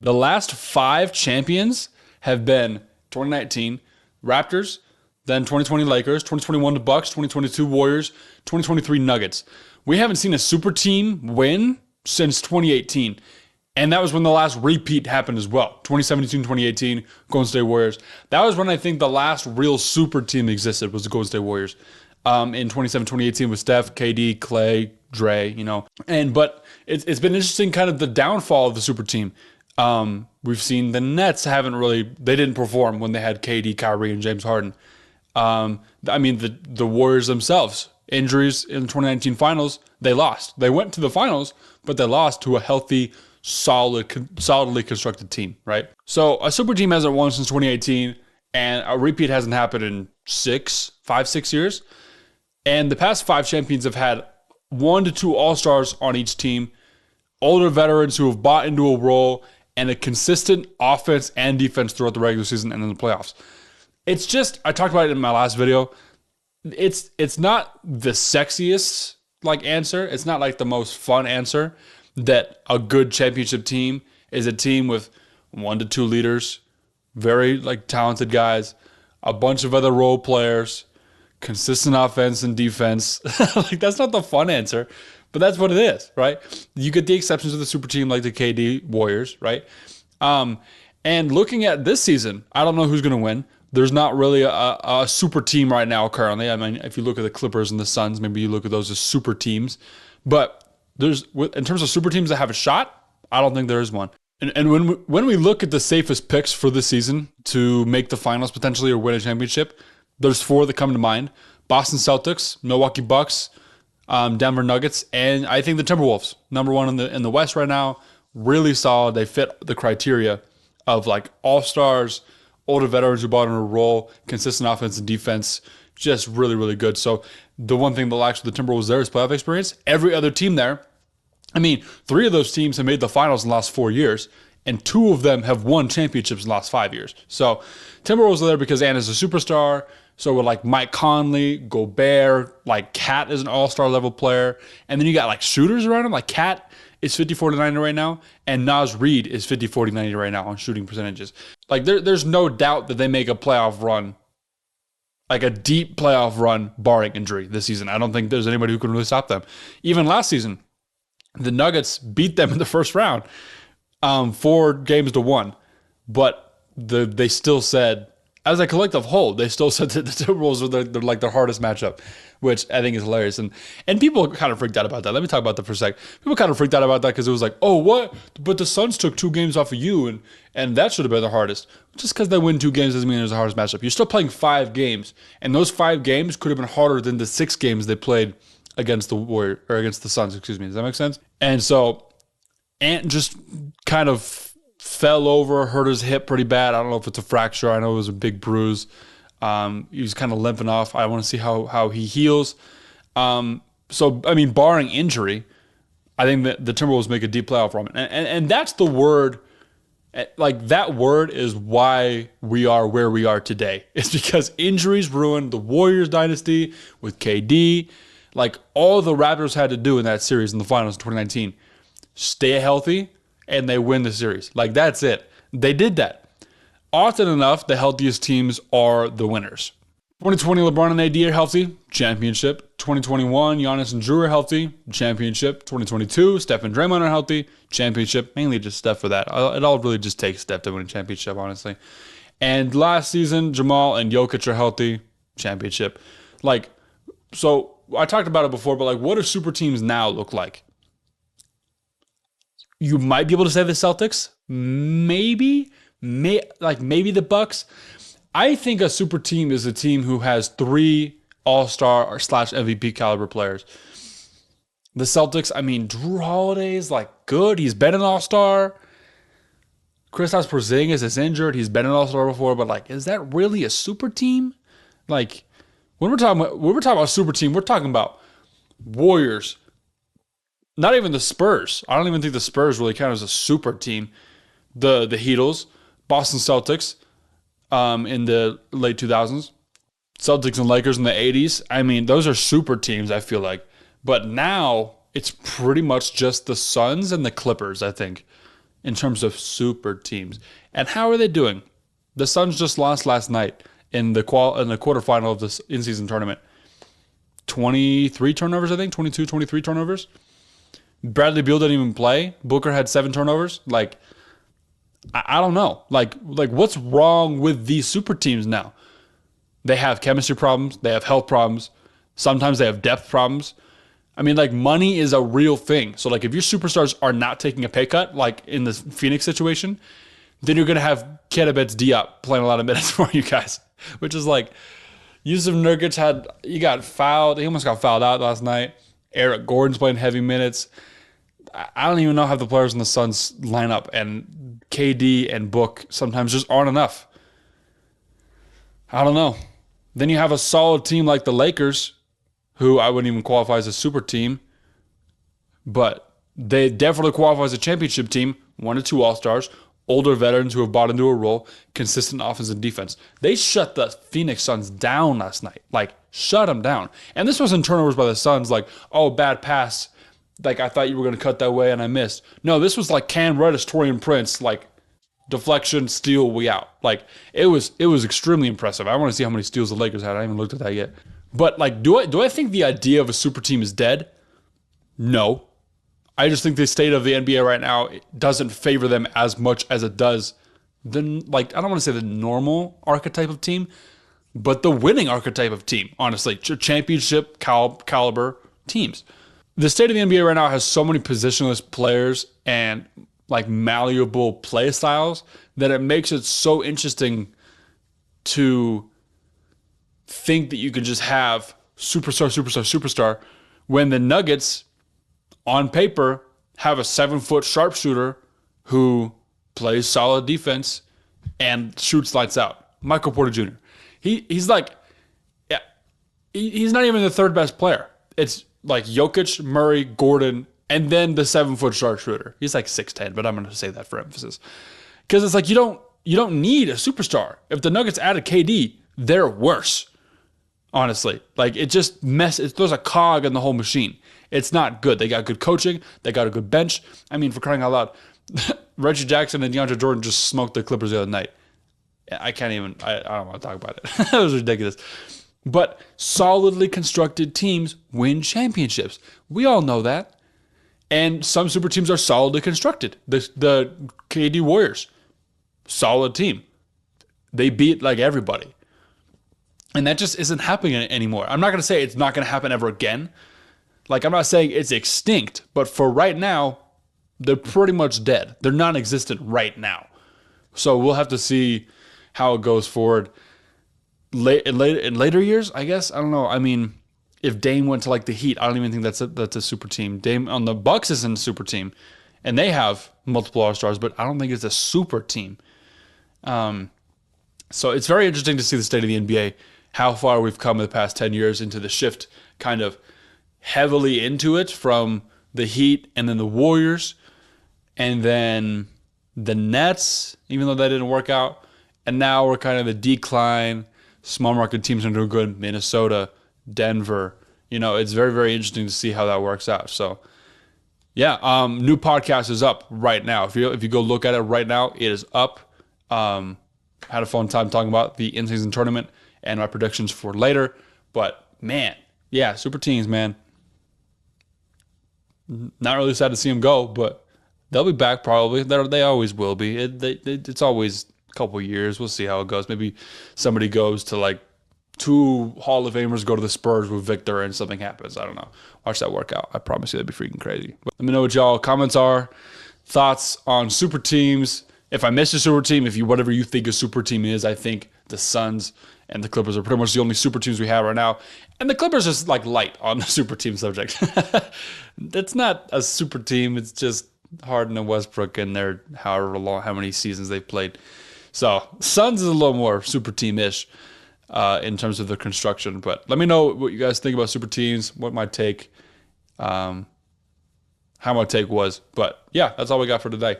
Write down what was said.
The last 5 champions have been 2019 Raptors, then 2020 Lakers, 2021 the Bucks, 2022 Warriors, 2023 Nuggets. We haven't seen a super team win since 2018. And that was when the last repeat happened as well. 2017, 2018, Golden State Warriors. That was when I think the last real super team existed, was the Golden State Warriors. In 2017, 2018 with Steph, KD, Clay, Dre, But it's been interesting kind of the downfall of the super team. We've seen the Nets they didn't perform when they had KD, Kyrie, and James Harden. The Warriors themselves, injuries in the 2019 finals, they lost. They went to the finals, but they lost to a healthy, solidly constructed team, right? So a super team hasn't won since 2018, and a repeat hasn't happened in 5-6 years. And the past 5 champions have had 1 to 2 all-stars on each team, older veterans who have bought into a role, and a consistent offense and defense throughout the regular season and in the playoffs. It's just, I talked about it in my last video. It's not the sexiest answer. It's not the most fun answer that a good championship team is a team with 1 to 2 leaders, very talented guys, a bunch of other role players, consistent offense and defense. That's not the fun answer, but that's what it is, right? You get the exceptions of the super team like the KD Warriors, right? And looking at this season, I don't know who's going to win. There's not really a super team right now currently. I mean, if you look at the Clippers and the Suns, maybe you look at those as super teams. But in terms of super teams that have a shot, I don't think there is one. And when we look at the safest picks for this season to make the finals potentially or win a championship, there's 4 that come to mind: Boston Celtics, Milwaukee Bucks, Denver Nuggets, and I think the Timberwolves, number 1 in the West right now. Really solid. They fit the criteria of all-stars, older veterans who bought in a role, consistent offense and defense, just really, really good. So the one thing that lacks with the Timberwolves there is playoff experience. Every other team there, 3 of those teams have made the finals in the last 4 years, and 2 of them have won championships in the last 5 years. So Timberwolves are there because Anna's a superstar. So with Mike Conley, Gobert, Cat is an all-star level player. And then you got shooters around him. Cat is 50-40-90 right now, and Naz Reid is 50-40-90 right now on shooting percentages. There's no doubt that they make a playoff run, a deep playoff run, barring injury this season. I don't think there's anybody who can really stop them. Even last season, the Nuggets beat them in the first round, 4-1. But they still said, as a collective whole, they still said that the Timberwolves were their hardest matchup, which I think is hilarious. And people kind of freaked out about that. Let me talk about that for a sec. People kind of freaked out about that because it was oh, what? But the Suns took 2 games off of you, and that should have been the hardest. Just because they win 2 games doesn't mean it was the hardest matchup. You're still playing 5 games, and those 5 games could have been harder than the 6 games they played against the Warriors, or against the Suns, excuse me. Does that make sense? And so Ant just kind of fell over, hurt his hip pretty bad. I don't know if it's a fracture. I know it was a big bruise. He was kind of limping off. I want to see how he heals. Barring injury, I think that the Timberwolves make a deep playoff run. And that's the word. That word is why we are where we are today. It's because injuries ruined the Warriors dynasty with KD. All the Raptors had to do in that series in the finals in 2019, stay healthy, and they win the series. That's it. They did that. Often enough, the healthiest teams are the winners. 2020, LeBron and AD are healthy, championship. 2021, Giannis and Drew are healthy, championship. 2022, Steph and Draymond are healthy, championship. Mainly just Steph for that. It all really just takes Steph to win a championship, honestly. And last season, Jamal and Jokic are healthy, championship. So I talked about it before, but what do super teams now look like? You might be able to say the Celtics, maybe the Bucks. I think a super team is a team who has 3 all-star or / MVP caliber players. The Celtics, Drew Holiday's good. He's been an all-star. Kristaps Porzingis is injured. He's been an all-star before, but is that really a super team? When we're talking about super team, we're talking about Warriors. Not even the Spurs. I don't even think the Spurs really count as a super team. The Heatles, Boston Celtics in the late 2000s, Celtics and Lakers in the 80s. Those are super teams, I feel like. But now it's pretty much just the Suns and the Clippers, I think. in terms of super teams. And how are they doing? The Suns just lost last night in the quarterfinal of this in-season tournament. 23 turnovers, I think. 22, 23 turnovers. Bradley Beal didn't even play. Booker had 7 turnovers. Like, I don't know. Like what's wrong with these super teams now? They have chemistry problems. They have health problems. Sometimes they have depth problems. I mean, like, money is a real thing. So, like, if your superstars are not taking a pay cut, like in the Phoenix situation, then you're going to have Ketabets Diop playing a lot of minutes for you guys, which is like, Yusuf Nurkic he got fouled. He almost got fouled out last night. Eric Gordon's playing heavy minutes. I don't even know how the players in the Suns line up, and KD and Book sometimes just aren't enough. I don't know. Then you have a solid team like the Lakers, who I wouldn't even qualify as a super team, but they definitely qualify as a championship team. 1 or 2 All-Stars, older veterans who have bought into a role, consistent offense and defense. They shut the Phoenix Suns down last night. Like, shut them down. And this wasn't turnovers by the Suns, like, oh, bad pass. Like, I thought you were going to cut that way and I missed. No, this was like Cam Reddish, Torian Prince, like, deflection, steal, we out. Like, it was extremely impressive. I want to see how many steals the Lakers had. I haven't looked at that yet. But, like, do I think the idea of a super team is dead? No. I just think the state of the NBA right now doesn't favor them as much as it does the, like, I don't want to say the normal archetype of team, but the winning archetype of team, honestly. Championship caliber teams. The state of the NBA right now has so many positionless players and, like, malleable play styles that it makes it so interesting to think that you could just have superstar when the Nuggets, on paper, have a 7-foot sharpshooter who plays solid defense and shoots lights out. Michael Porter Jr. He's like, yeah, he's not even the third best player. It's like Jokic, Murray, Gordon, and then the 7-foot sharpshooter. He's like 6'10", but I'm going to say that for emphasis. Because it's like you don't need a superstar. If the Nuggets added KD, they're worse. Honestly, like, it just it throws a cog in the whole machine. It's not good. They got good coaching. They got a good bench. I mean, for crying out loud, Reggie Jackson and DeAndre Jordan just smoked the Clippers the other night. I don't want to talk about it. That was ridiculous. But solidly constructed teams win championships. We all know that. And some super teams are solidly constructed. The KD Warriors, solid team. They beat, like, everybody. And that just isn't happening anymore. I'm not going to say it's not going to happen ever again. Like, I'm not saying it's extinct, but for right now, they're pretty much dead. They're non-existent right now. So we'll have to see how it goes forward in later years, I guess. I don't know. I mean, if Dame went to, like, the Heat, I don't even think that's a super team. Dame on the Bucks isn't a super team, and they have multiple All-Stars, but I don't think it's a super team. So it's very interesting to see the state of the NBA, how far we've come in the past 10 years into the shift kind of heavily into it from the Heat and then the Warriors and then the Nets, even though that didn't work out. And now we're kind of the decline. Small market teams are doing good. Minnesota, Denver. You know, it's very, very interesting to see how that works out. So, yeah, new podcast is up right now. If you go look at it right now, it is up. Had a fun time talking about the in-season tournament and my predictions for later. But, man, yeah, super teams, man. Not really sad to see them go, but they'll be back probably. They always will be. It's always a couple years. We'll see how it goes. Maybe somebody goes to, like, 2 Hall of Famers go to the Spurs with Victor and something happens. I don't know. Watch that work out. I promise you that'd be freaking crazy. But let me know what y'all comments are, thoughts on super teams. If I missed a super team, whatever you think a super team is, I think the Suns and the Clippers are pretty much the only super teams we have right now. And the Clippers is, like, light on the super team subject. It's not a super team. It's just Harden and Westbrook and their how many seasons they've played. So Suns is a little more super team-ish in terms of the construction. But let me know what you guys think about super teams, what my take, how my take was. But, yeah, that's all we got for today.